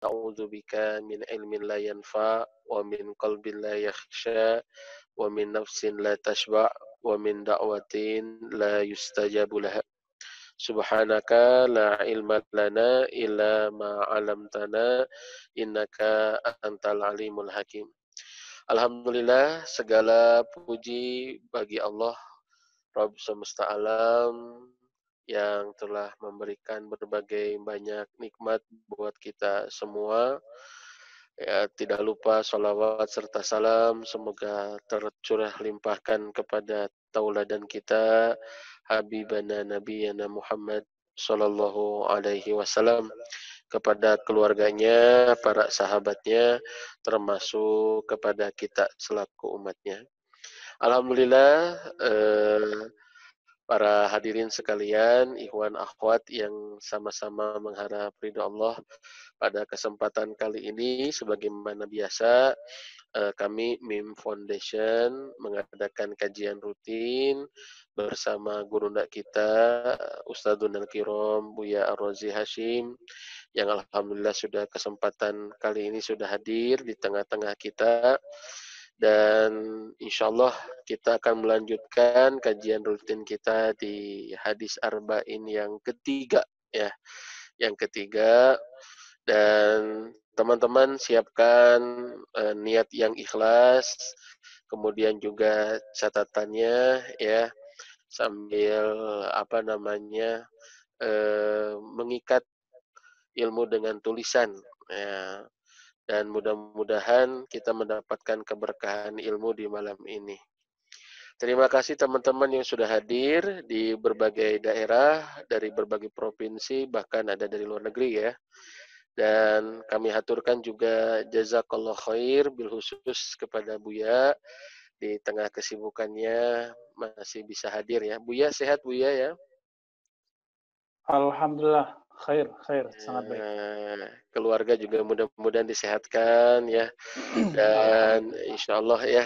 na'udzu bika min ilmin la yanfa wa min qalbin la yakhsha wa min nafsin la tashba wa min da'watin la yustajabu laha. Subhanaka la ilma lana illa ma 'allamtana innaka antal alimul hakim. Alhamdulillah, segala puji bagi Allah Rabb semesta alam yang telah memberikan berbagai banyak nikmat buat kita semua. Ya, tidak lupa salawat serta salam semoga tercurah limpahkan kepada tauladan kita Habibana Nabiyana Muhammad Sallallahu Alaihi Wasallam, kepada keluarganya, para sahabatnya, termasuk kepada kita selaku umatnya. Alhamdulillah, para hadirin sekalian, ikhwan akhwat yang sama-sama mengharap ridha Allah, pada kesempatan kali ini sebagaimana biasa kami MIM Foundation mengadakan kajian rutin bersama guru ndak kita Ustadzun Al-Kiram Buya Ar-Razi Hashim, yang alhamdulillah sudah kesempatan kali ini sudah hadir di tengah-tengah kita. Dan insya Allah kita akan melanjutkan kajian rutin kita di hadis arba'in yang ketiga, ya, yang ketiga. Dan teman-teman siapkan niat yang ikhlas, kemudian juga catatannya, ya, sambil mengikat ilmu dengan tulisan, ya. Dan mudah-mudahan kita mendapatkan keberkahan ilmu di malam ini. Terima kasih teman-teman yang sudah hadir di berbagai daerah, dari berbagai provinsi, bahkan ada dari luar negeri, ya. Dan kami haturkan juga jazakallah khair bil khusus kepada Buya, di tengah kesibukannya masih bisa hadir, ya. Buya sehat Buya, ya? Alhamdulillah, khair, sangat baik. Keluarga juga mudah-mudahan disehatkan, ya. Dan insya Allah, ya,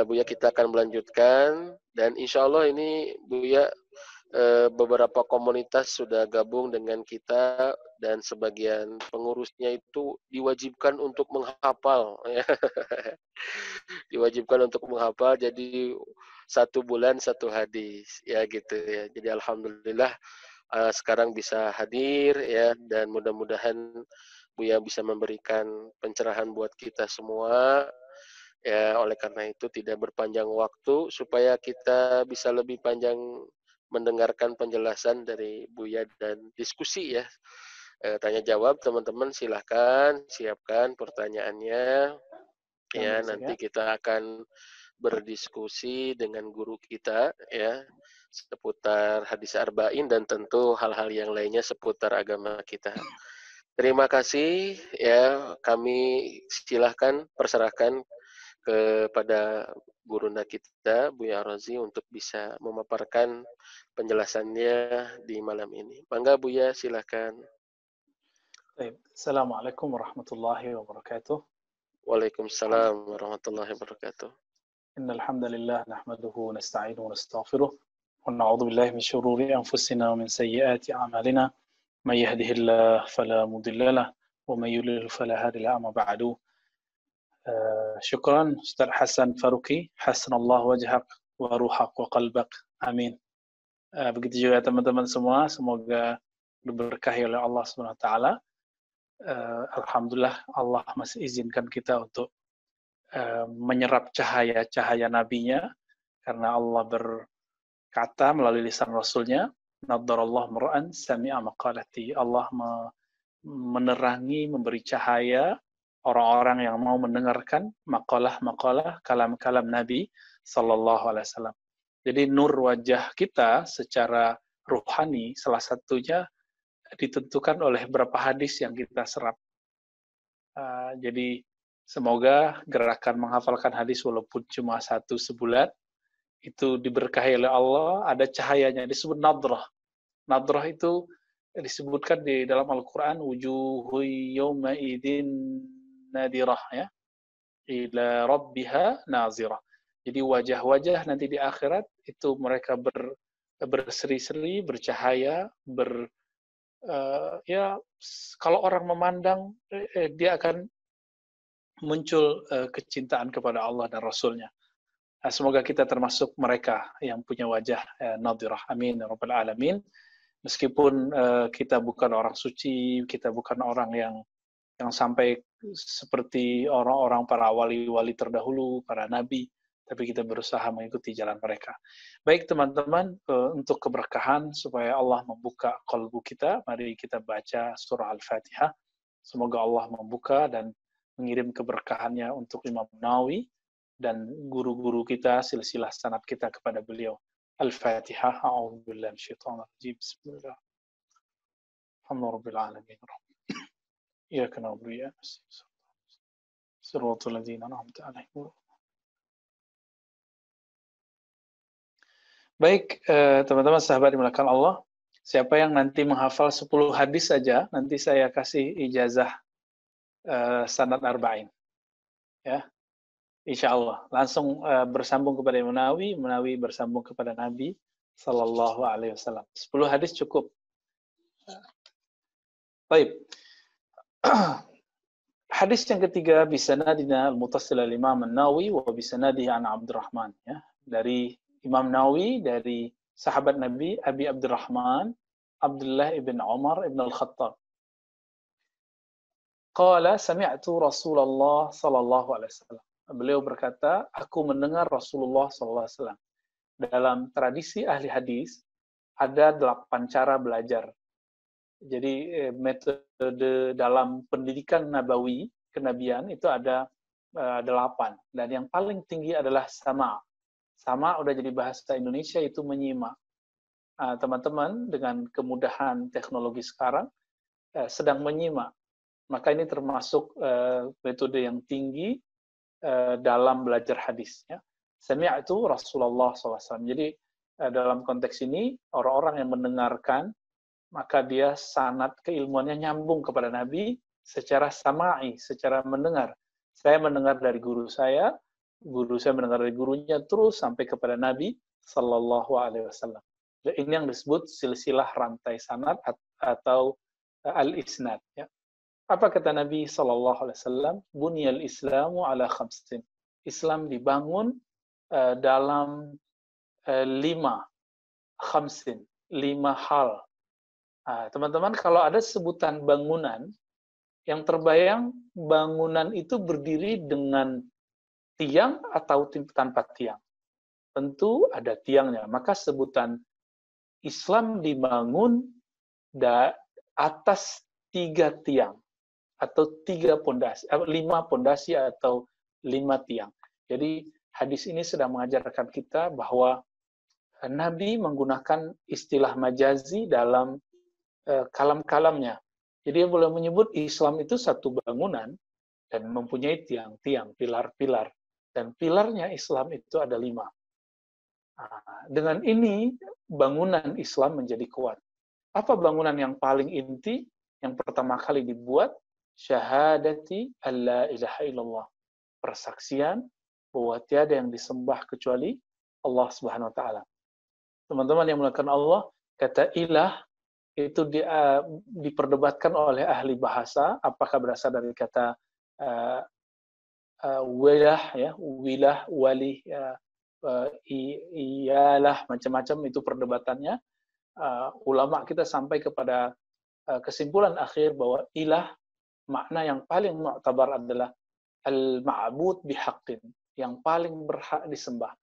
Buya kita akan melanjutkan. Dan insya Allah ini Buya beberapa komunitas sudah gabung dengan kita, dan sebagian pengurusnya itu diwajibkan untuk menghafal, ya. Diwajibkan untuk menghafal, jadi 1 bulan 1 hadis, ya gitu, ya. Jadi alhamdulillah sekarang bisa hadir, ya, dan mudah-mudahan Buya bisa memberikan pencerahan buat kita semua, ya. Oleh karena itu tidak berpanjang waktu supaya kita bisa lebih panjang mendengarkan penjelasan dari Buya dan diskusi, ya. Tanya jawab teman-teman, silahkan siapkan pertanyaannya, ya. Nanti kita akan berdiskusi dengan guru kita, ya, seputar hadis arba'in dan tentu hal-hal yang lainnya seputar agama kita. Terima kasih, ya. Kami silahkan perserahkan kepada guru kita Buya Ar-Razi untuk bisa memaparkan penjelasannya di malam ini. Mangga Buya, silahkan. Assalamualaikum warahmatullahi wabarakatuh. Waalaikumsalam warahmatullahi wabarakatuh. Innal hamdalillah nahmaduhu wa nasta'inuhu wa nastaghfiruh wa na'udzu billahi min shururi anfusina wa min sayyiati a'malina. May yahdihillahu fala mudilla lahu wa may yudlil fala hadiya lahu. Amma ba'du. Syukran Ustaz Hasan Faruqi, hasanallahu wajhak wa ruhak wa qalbak. Amin. Begitu juga teman-teman semua, semoga diberkahi oleh Allah Subhanahu wa taala. Alhamdulillah Allah masih izinkan kita untuk menyerap cahaya-cahaya nabinya, karena Allah berkata melalui lisan Rasulnya, naddarallahu mar'an sami'a maqalati. Allah menerangi, memberi cahaya orang-orang yang mau mendengarkan makalah-makalah, kalam-kalam Nabi Sallallahu Alaihi Wasallam. Jadi nur wajah kita secara ruhani salah satunya ditentukan oleh berapa hadis yang kita serap. Jadi semoga gerakan menghafalkan hadis walaupun cuma 1 sebulan itu diberkahi oleh Allah, ada cahayanya, disebut nadrah. Nadrah itu disebutkan di dalam Al-Quran, wujuhu yawma idin nadirah, ya, ila rabbiha nazirah. Jadi wajah-wajah nanti di akhirat itu mereka berseri-seri, bercahaya, ya kalau orang memandang dia akan muncul kecintaan kepada Allah dan Rasulnya. Semoga kita termasuk mereka yang punya wajah nadirah. Amin ya rabbal alamin. Meskipun kita bukan orang suci, kita bukan orang yang sampai seperti orang-orang para wali-wali terdahulu, para nabi, tapi kita berusaha mengikuti jalan mereka. Baik teman-teman, untuk keberkahan supaya Allah membuka kalbu kita, mari kita baca surah Al-Fatihah. Semoga Allah membuka dan mengirim keberkahannya untuk Imam Nawawi dan guru-guru kita, silsilah sanad kita kepada beliau. Al-Fatihah. A'udzubillahi minasyaitonir rajim. Bismillah. Alhamdulillahirabbil alamin. Iyyaka na'budu wa iyyaka nasta'in. Shiratal ladzina an'amta 'alaihim. Baik, teman-teman sahabat dimuliakan Allah, siapa yang nanti menghafal 10 hadis saja, nanti saya kasih ijazah sanad arba'in. Ya. Insya Allah. Langsung bersambung kepada Imam Nawawi, Nawawi bersambung kepada Nabi Sallallahu Alaihi Wasallam. 10 hadis cukup. Baik. Hadis yang ketiga, bisanadina al-muttasil al-Imam An-Nawawi wa bisanadihi an Abdurrahman. Ya. Dari Imam Nawawi, dari sahabat Nabi, Abi Abdurrahman, Abdullah ibn Umar ibn al-Khattab. Qala sami'tu Rasulullah sallallahu alaihi wasallam. Beliau berkata, aku mendengar Rasulullah sallallahu alaihi wasallam. Dalam tradisi ahli hadis ada 8 cara belajar. Jadi metode dalam pendidikan nabawi, kenabian itu ada 8, dan yang paling tinggi adalah sama. Sama udah jadi bahasa Indonesia itu menyimak. Teman-teman dengan kemudahan teknologi sekarang sedang menyimak. Maka ini termasuk metode yang tinggi dalam belajar hadis. Ya. Sami'tu Rasulullah SAW. Jadi dalam konteks ini orang-orang yang mendengarkan maka dia sanad keilmuannya nyambung kepada Nabi secara sama'i, secara mendengar. Saya mendengar dari guru saya mendengar dari gurunya terus sampai kepada Nabi Sallallahu Alaihi Wasallam. Ini yang disebut silsilah rantai sanad atau al-isnad. Ya. Apa kata Nabi Sallallahu Alaihi Wasallam? Bunyal Islamu ala khamsin. Islam dibangun dalam 5 hal. Teman-teman, kalau ada sebutan bangunan, yang terbayang bangunan itu berdiri dengan tiang atau tanpa tiang. Tentu ada tiangnya. Maka sebutan Islam dibangun atas 3 tiang. Atau 5 pondasi atau 5 tiang. Jadi hadis ini sedang mengajarkan kita bahwa Nabi menggunakan istilah majazi dalam kalam-kalamnya. Jadi dia boleh menyebut Islam itu satu bangunan dan mempunyai tiang-tiang, pilar-pilar. Dan pilarnya Islam itu ada 5. Dengan ini bangunan Islam menjadi kuat. Apa bangunan yang paling inti? Yang pertama kali dibuat, syahadati alla ilaha illallah. Persaksian bahwa tiada yang disembah kecuali Allah Subhanahu wa taala. Teman-teman yang mulakan Allah, kata ilah itu diperdebatkan oleh ahli bahasa, apakah berasal dari kata wilah, ya, wilah, wali, iyalah, macam-macam itu perdebatannya. Ulama kita sampai kepada kesimpulan akhir bahwa ilah makna yang paling mu'tabar adalah al-ma'bud bihaqqin, yang paling berhak disembah.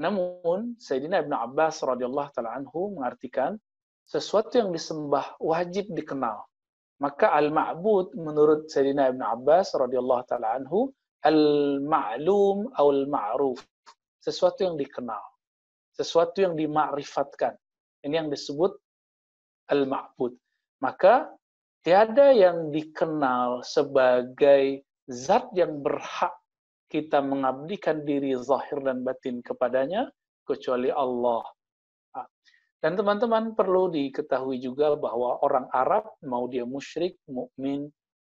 Namun Sayyidina Ibn Abbas radhiyallahu ta'ala anhu mengartikan sesuatu yang disembah wajib dikenal. Maka al-ma'bud menurut Sayyidina Ibn Abbas radhiyallahu ta'ala anhu al-ma'lum atau al-ma'ruf, sesuatu yang dikenal, sesuatu yang dima'rifatkan. Ini yang disebut al-ma'bud. Maka tiada yang dikenal sebagai zat yang berhak kita mengabdikan diri zahir dan batin kepadanya kecuali Allah. Dan teman-teman perlu diketahui juga bahwa orang Arab, mau dia musyrik, mukmin,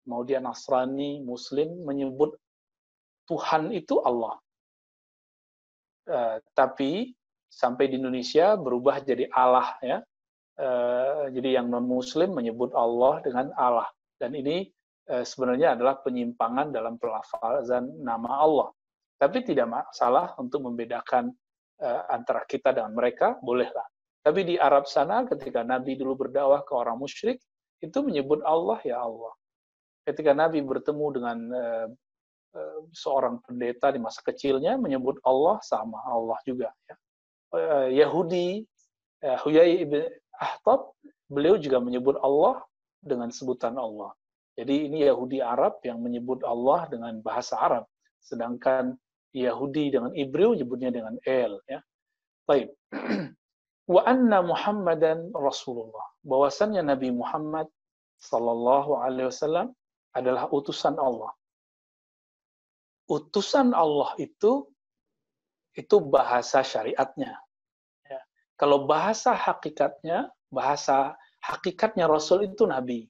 mau dia Nasrani, Muslim, menyebut Tuhan itu Allah. Tapi sampai di Indonesia berubah jadi Allah, ya. Jadi yang non-Muslim menyebut Allah dengan Allah. Dan ini sebenarnya adalah penyimpangan dalam pelafazan nama Allah. Tapi tidak masalah untuk membedakan antara kita dengan mereka, bolehlah. Tapi di Arab sana ketika Nabi dulu berdakwah ke orang musyrik, itu menyebut Allah ya Allah. Ketika Nabi bertemu dengan seorang pendeta di masa kecilnya, menyebut Allah sama Allah juga. Ya. Yahudi, Huyai ibn Akhtab, beliau juga menyebut Allah dengan sebutan Allah. Jadi ini Yahudi Arab yang menyebut Allah dengan bahasa Arab. Sedangkan Yahudi dengan Ibrani menyebutnya dengan El. Ya. Baik. Wa anna Muhammadan Rasulullah. Bahwasannya Nabi Muhammad sallallahu alaihi wasallam adalah utusan Allah. Utusan Allah itu bahasa syariatnya. Ya. Kalau bahasa hakikatnya Rasul itu Nabi.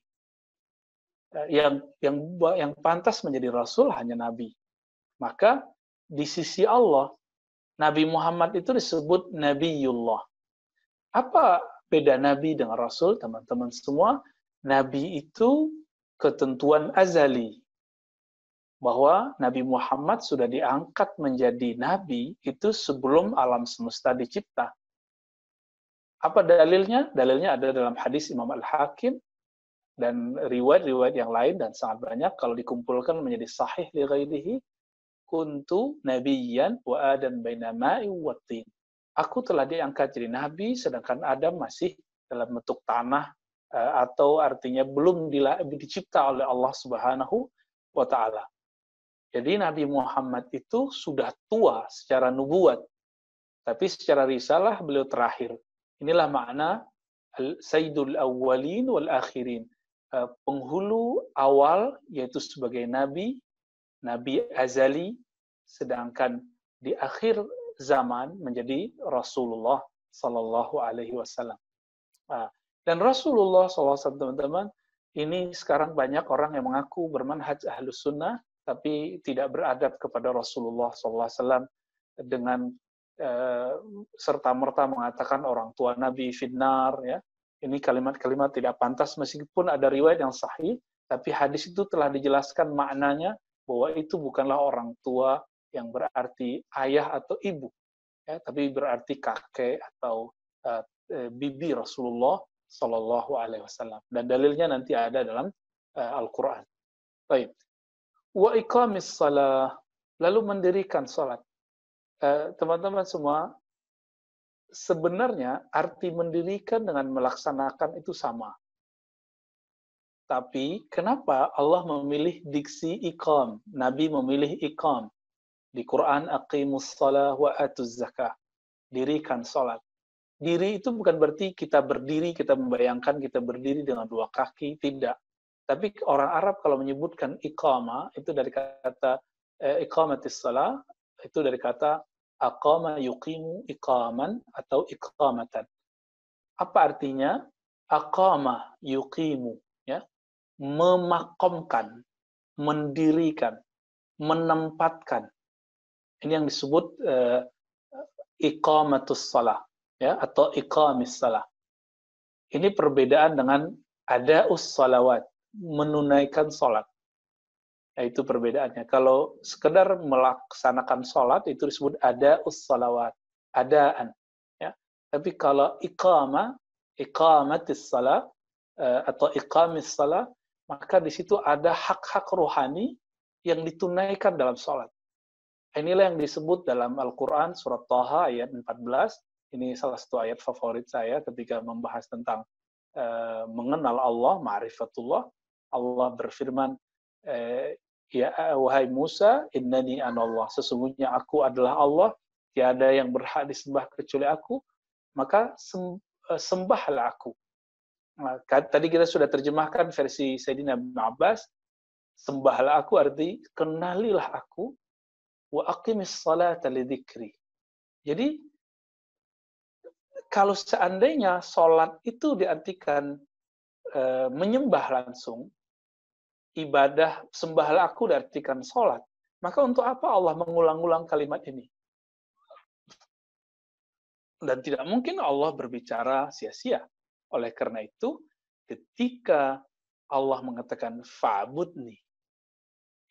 Yang pantas menjadi Rasul hanya Nabi. Maka di sisi Allah, Nabi Muhammad itu disebut Nabiullah. Apa beda Nabi dengan Rasul, teman-teman semua? Nabi itu ketentuan azali. Bahwa Nabi Muhammad sudah diangkat menjadi Nabi itu sebelum alam semesta dicipta. Apa dalilnya? Dalilnya ada dalam hadis Imam Al-Hakim dan riwayat-riwayat yang lain dan sangat banyak kalau dikumpulkan menjadi sahih li ghairihi. Kuntu nabiyyan wa Adam baina ma'i wa tin. Aku telah diangkat jadi nabi sedangkan Adam masih dalam bentuk tanah atau artinya belum dicipta oleh Allah Subhanahu wa taala. Jadi Nabi Muhammad itu sudah tua secara nubuat, tapi secara risalah beliau terakhir. Inilah makna Sayyidul Awwalin wal Akhirin. Penghulu awal yaitu sebagai Nabi azali, sedangkan di akhir zaman menjadi Rasulullah Sallallahu Alaihi Wasallam. Dan Rasulullah SAW, teman-teman, ini sekarang banyak orang yang mengaku bermanhaj Ahlus Sunnah, tapi tidak beradab kepada Rasulullah SAW dengan serta-merta mengatakan orang tua Nabi finnar. Ya. Ini kalimat-kalimat tidak pantas meskipun ada riwayat yang sahih, tapi hadis itu telah dijelaskan maknanya bahwa itu bukanlah orang tua yang berarti ayah atau ibu, ya, tapi berarti kakek atau bibi Rasulullah Sallallahu Alaihi Wasallam. Dan dalilnya nanti ada dalam Al-Quran. Baik. Wa iqamis salah, lalu mendirikan salat. Teman-teman semua, sebenarnya arti mendirikan dengan melaksanakan itu sama. Tapi kenapa Allah memilih diksi iqam? Nabi memilih iqam. Di Quran, aqimus salah wa atuz zakah. Dirikan salat. Diri itu bukan berarti kita berdiri, kita membayangkan kita berdiri dengan dua kaki, tidak. Tapi orang Arab kalau menyebutkan iqama, itu dari kata iqamatis salah, itu dari kata aqama yuqimu iqaman atau iqamatan. Apa artinya? Aqama yuqimu, ya, memakomkan, mendirikan, menempatkan. Ini yang disebut iqamatus salah, ya, atau iqamis salah. Ini perbedaan dengan ada'us salawat, menunaikan salat. Itu perbedaannya. Kalau sekedar melaksanakan salat itu disebut ada'us salawat, adaan, ya. Tapi kalau iqamatis salat atau iqamis salat, maka di situ ada hak-hak rohani yang ditunaikan dalam salat. Inilah yang disebut dalam Al-Quran surat Taha ayat 14. Ini salah satu ayat favorit saya ketika membahas tentang mengenal Allah, ma'rifatullah. Allah berfirman, ya wahai Musa, innani anallah, sesungguhnya aku adalah Allah, tiada yang berhak disembah kecuali aku, maka sembahlah aku. Nah, tadi kita sudah terjemahkan versi Sayyidina Ibn Abbas, sembahlah aku arti kenalilah aku, wa aqimis salata lidzikri. Jadi kalau seandainya sholat itu diartikan menyembah langsung, ibadah sembahlah aku diartikan sholat, maka untuk apa Allah mengulang-ulang kalimat ini? Dan tidak mungkin Allah berbicara sia-sia. Oleh karena itu, ketika Allah mengatakan fa'budni,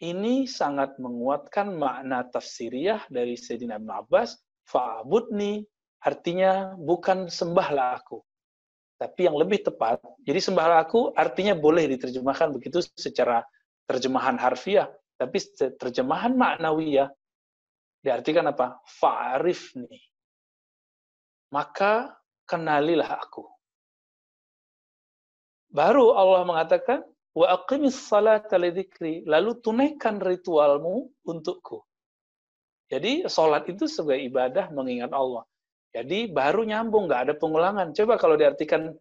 ini sangat menguatkan makna tafsiriyah dari Sayyidina Ibn Abbas, fa'budni artinya bukan sembahlah aku, tapi yang lebih tepat, jadi sembahlah aku artinya boleh diterjemahkan begitu secara terjemahan harfiah, tapi terjemahan maknawiyah diartikan apa? Fa'arifni, maka kenalilah aku. Baru Allah mengatakan, wa aqimis salata lidzikri, lalu tunaikan ritualmu untukku. Jadi sholat itu sebagai ibadah mengingat Allah. Jadi baru nyambung, nggak ada pengulangan. Coba kalau diartikan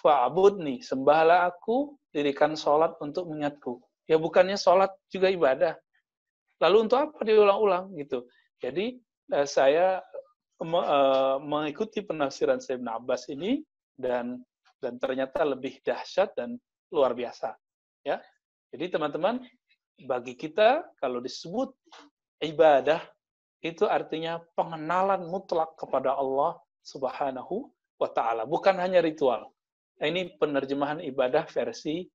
fa'budni, sembahlah aku, dirikan sholat untuk mengingatku. Ya bukannya sholat juga ibadah. Lalu untuk apa diulang-ulang gitu. Jadi saya mengikuti penafsiran Sayyidina Abbas ini dan ternyata lebih dahsyat dan luar biasa. Ya, jadi teman-teman, bagi kita kalau disebut ibadah itu artinya pengenalan mutlak kepada Allah Subhanahu wa Ta'ala, bukan hanya ritual. Ini penerjemahan ibadah versi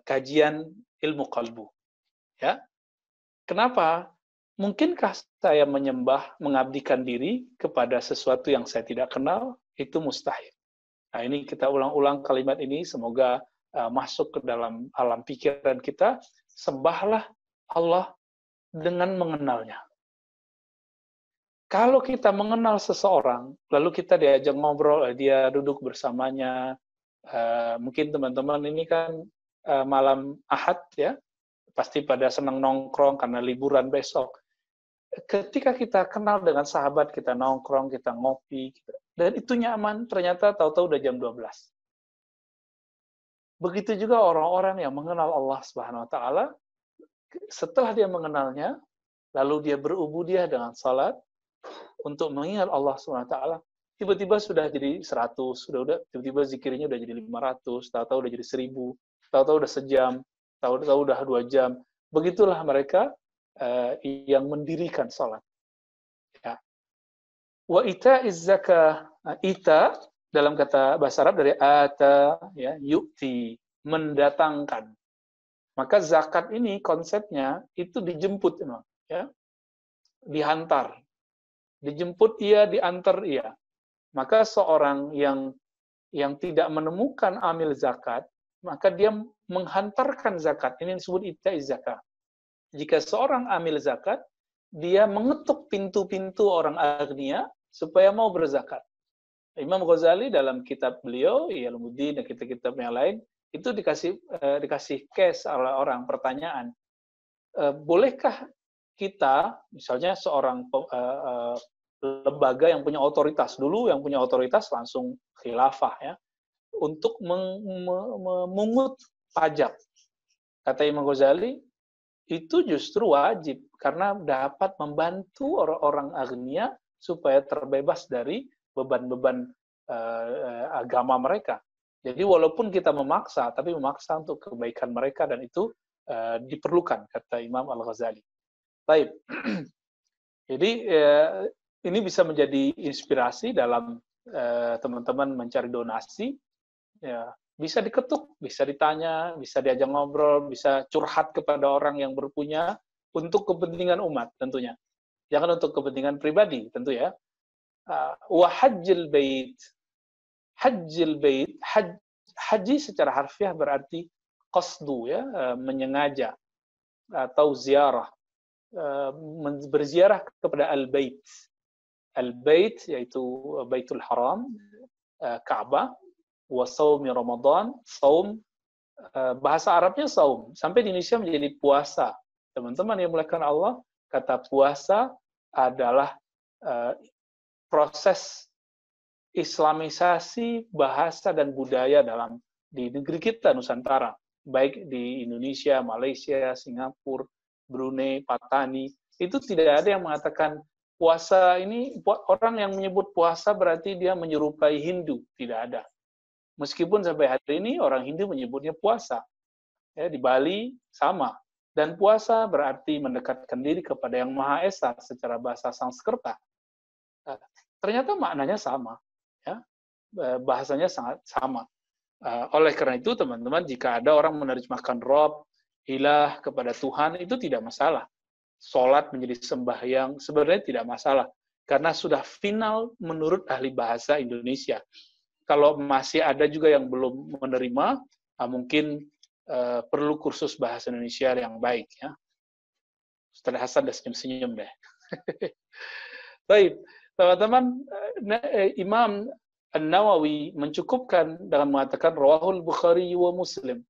kajian ilmu qalbu. Ya, kenapa? Mungkinkah saya menyembah, mengabdikan diri kepada sesuatu yang saya tidak kenal? Itu mustahil. Nah, ini kita ulang-ulang kalimat ini, semoga masuk ke dalam alam pikiran kita. Sembahlah Allah dengan mengenalnya. Kalau kita mengenal seseorang, lalu kita diajak ngobrol, dia duduk bersamanya, mungkin teman-teman ini kan malam Ahad ya, pasti pada senang nongkrong karena liburan besok. Ketika kita kenal dengan sahabat, kita nongkrong, kita ngopi, dan itu nyaman, ternyata tahu-tahu udah jam 12. Begitu juga orang-orang yang mengenal Allah Subhanahu wa Ta'ala, setelah dia mengenalnya, lalu dia berubudiah dengan salat untuk mengingat Allah Subhanahu wa Ta'ala, tiba-tiba sudah jadi 100, tiba-tiba zikirnya udah jadi 500, tahu-tahu udah jadi 1000, tahu-tahu udah sejam, tahu-tahu udah 2 jam. Begitulah mereka yang mendirikan salat. Ya. Wa ita'iz zakah, ita dalam kata bahasa Arab dari ata, ya, yu'ti, mendatangkan. Maka zakat ini konsepnya itu dijemput, ya, dihantar, dijemput ia, diantar ia. Maka seorang yang tidak menemukan amil zakat, maka dia menghantarkan zakat. Ini disebut ita'iz zakah. Jika seorang amil zakat, dia mengetuk pintu-pintu orang agnia supaya mau berzakat. Imam Ghazali dalam kitab beliau, I'lamuddin dan kitab-kitab yang lain, itu dikasih case oleh orang, pertanyaan. Bolehkah kita, misalnya seorang lembaga yang punya otoritas, dulu yang punya otoritas langsung khilafah ya, untuk memungut pajak. Kata Imam Ghazali, itu justru wajib karena dapat membantu orang-orang agnia supaya terbebas dari beban-beban agama mereka. Jadi walaupun kita memaksa, tapi memaksa untuk kebaikan mereka, dan itu diperlukan, kata Imam Al-Ghazali. Baik. Jadi ini bisa menjadi inspirasi dalam teman-teman mencari donasi. Ya, bisa diketuk, bisa ditanya, bisa diajak ngobrol, bisa curhat kepada orang yang berpunya untuk kepentingan umat tentunya. Jangan untuk kepentingan pribadi tentu ya. Wa hajjil bait. Hajjil bait, haji secara harfiah berarti qasdu ya, menyengaja atau ziarah. Berziarah kepada al-bait. Al-bait yaitu Baitul Haram, Ka'bah. Wa saumi Ramadan, saum, bahasa Arabnya saum, sampai di Indonesia menjadi puasa. Teman-teman yang dimuliakan Allah, kata puasa adalah proses islamisasi bahasa dan budaya di negeri kita Nusantara, baik di Indonesia, Malaysia, Singapura, Brunei, Patani. Itu tidak ada yang mengatakan puasa ini, orang yang menyebut puasa berarti dia menyerupai Hindu, tidak ada. Meskipun sampai hari ini orang Hindu menyebutnya puasa. Ya, di Bali sama. Dan puasa berarti mendekatkan diri kepada Yang Maha Esa secara bahasa Sanskerta. Ternyata maknanya sama. Ya. bahasanya sangat sama. Oleh karena itu, teman-teman, jika ada orang menerjemahkan Rob, ilah kepada Tuhan, itu tidak masalah. Sholat menjadi sembahyang, sebenarnya tidak masalah. Karena sudah final menurut ahli bahasa Indonesia. Kalau masih ada juga yang belum menerima, mungkin perlu kursus bahasa Indonesia yang baik. Ya. Ustaz Hasan udah senyum-senyum deh. Baik, teman-teman, Imam An-Nawawi mencukupkan dengan mengatakan Rawahul Bukhari wa Muslim.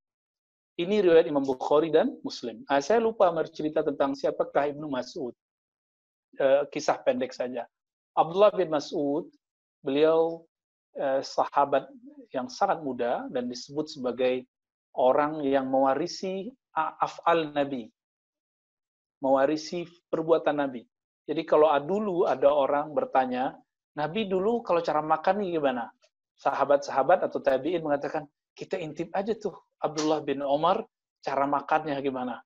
Ini riwayat Imam Bukhari dan Muslim. Saya lupa bercerita tentang siapakah Ibnu Mas'ud. Kisah pendek saja. Abdullah bin Mas'ud, beliau sahabat yang sangat muda dan disebut sebagai orang yang mewarisi af'al Nabi. Mewarisi perbuatan Nabi. Jadi kalau dulu ada orang bertanya, Nabi dulu kalau cara makan nih gimana? Sahabat-sahabat atau tabi'in mengatakan, kita intip aja tuh Abdullah bin Umar, cara makannya gimana?